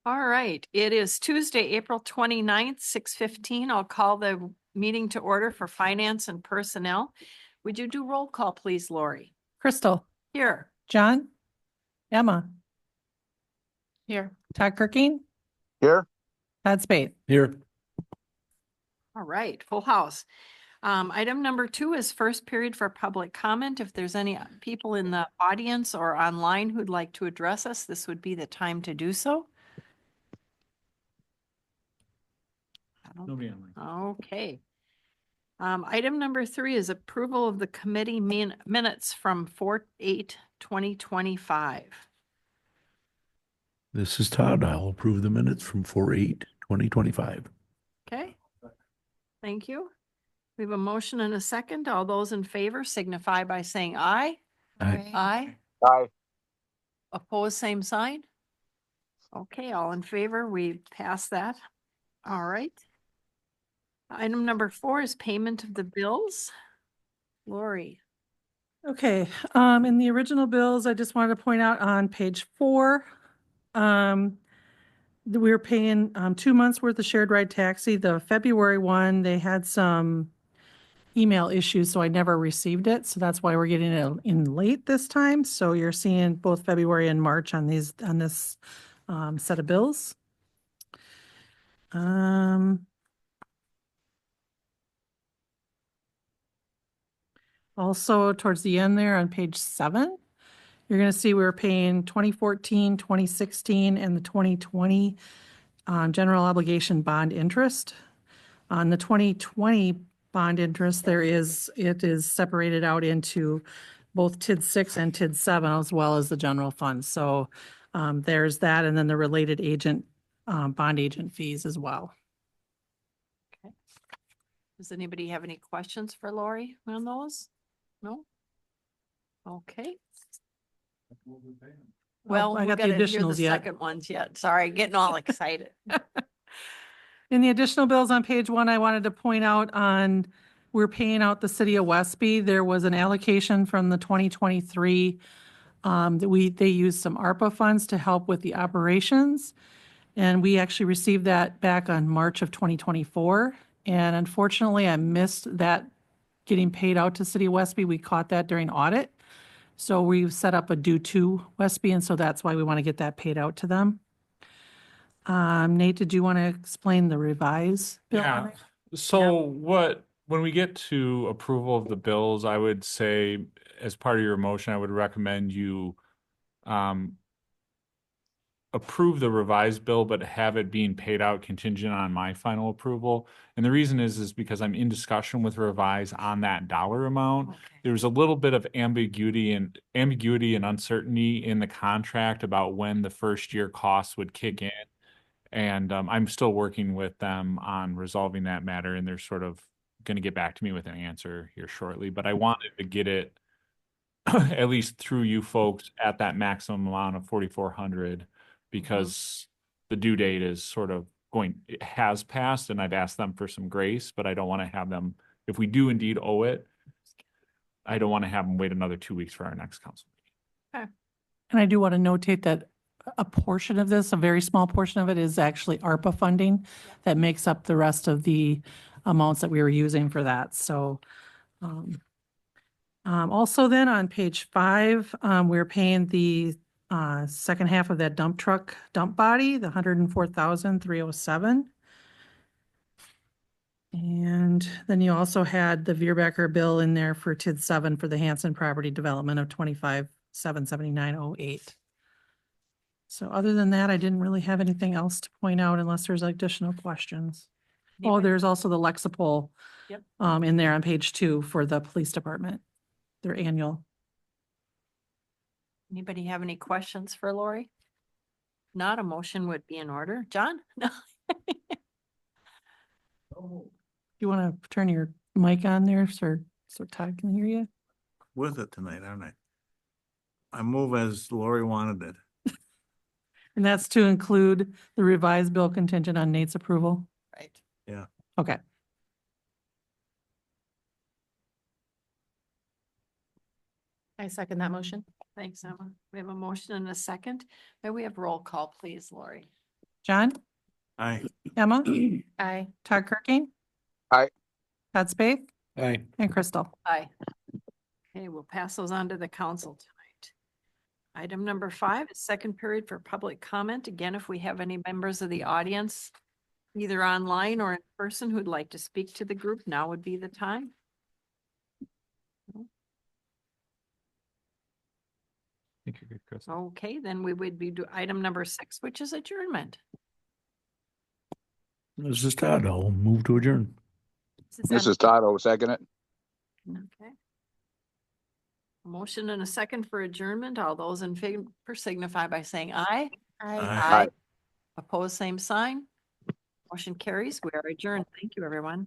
All right, it is Tuesday, April 29th, 6:15. I'll call the meeting to order for Finance and Personnel. Would you do roll call, please, Lori? Crystal, Here. John, Emma, Here. Todd Kirking, Here. Todd Spade. Here. All right, full house. Item number 2 is first period for public comment. If there's any people in the audience or online who'd like to address us, this would be the time to do so. Nobody online. Okay. Item number 3 is approval of the committee minutes from 4/8/2025. This is Todd. I'll approve the minutes from 4/8/2025. Okay. Thank you. We have a motion and a second. All those in favor signify by saying aye. Aye. Aye. Aye. Opposed, same sign. Okay, all in favor, we pass that. All right. Item number 4 is payment of the bills. Lori. Okay, in the original bills, I just wanted to point out on page 4, that we were paying 2 months worth of shared ride taxi. The February one, they had some email issues, so I never received it. So that's why we're getting it in late this time. So you're seeing both February and March on this set of bills. Also, towards the end there on page 7, you're going to see we're paying 2014, 2016, and the 2020 general obligation bond interest. On the 2020 bond interest, it is separated out into both TID 6 and TID 7, as well as the general fund. So there's that, and then the related bond agent fees as well. Okay. Does anybody have any questions for Lori on those? No? Okay. Well, I we got the gotta hear additionals the yet. second ones yet. Sorry, getting all excited. In the additional bills on page 1, I wanted to point out we're paying out the city of Westby. There was an allocation from the 2023 that they used some ARPA funds to help with the operations. And we actually received that back on March of 2024. And unfortunately, I missed that getting paid out to city of Westby. We caught that during audit. So we've set up a due to Westby, and so that's why we want to get that paid out to them. Nate, did you want to explain the revise bill? Yeah. So when we get to approval of the bills, I would say as part of your motion, I would recommend you approve the revised bill, but have it being paid out contingent on my final approval. And the reason is because I'm in discussion with revise on that dollar amount. Okay. There was a little bit of ambiguity and uncertainty in the contract about when the first year costs would kick in. And I'm still working with them on resolving that matter, and they're sort of going to get back to me with an answer here shortly. But I wanted to get it at least through you folks at that maximum amount of 4,400, because the due date is sort of it has passed, and I've asked them for some grace, but I don't want to have them, if we do indeed owe it, I don't want to have them wait another 2 weeks for our next council meeting. Okay. And I do want to notate that a portion of this, a very small portion of it, is actually ARPA funding that makes up the rest of the amounts that we were using for that. So also then on page 5, we're paying the second half of that dump body, the $104,307. And then you also had the Veerbecker bill in there for TID 7 for the Hanson property development of $25,779.08. So other than that, I didn't really have anything else to point out unless there's additional questions. Oh, Anybody? there's also the Lexipol Yep. in there on page 2 for the police department, their annual. Anybody have any questions for Lori? Not, a motion would be in order. John? No. You want to turn your mic on there, sir, so Todd can hear you? With it tonight, aren't I? I move as Lori wanted it. And that's to include the revised bill contingent on Nate's approval? Right. Yeah. Okay. I second that motion. Thanks, Emma. We have a motion and a second. May we have roll call, please, Lori? John, Aye. Emma, Aye. Todd Kirking. Aye. Todd Spath Aye. and Crystal. Aye. Okay, we'll pass those on to the council tonight. Item number 5 is second period for public comment. Again, if we have any members of the audience, either online or in person, who'd like to speak to the group, now would be the time. I think you're good, Chris. Okay, then we would be item number 6, which is adjournment. This is Todd. I'll move to adjourn. This is Todd. I'll second it. Okay. A motion and a second for adjournment. All those in favor signify by saying aye. Aye. Opposed, same sign. Motion carries. We are adjourned. Thank you, everyone.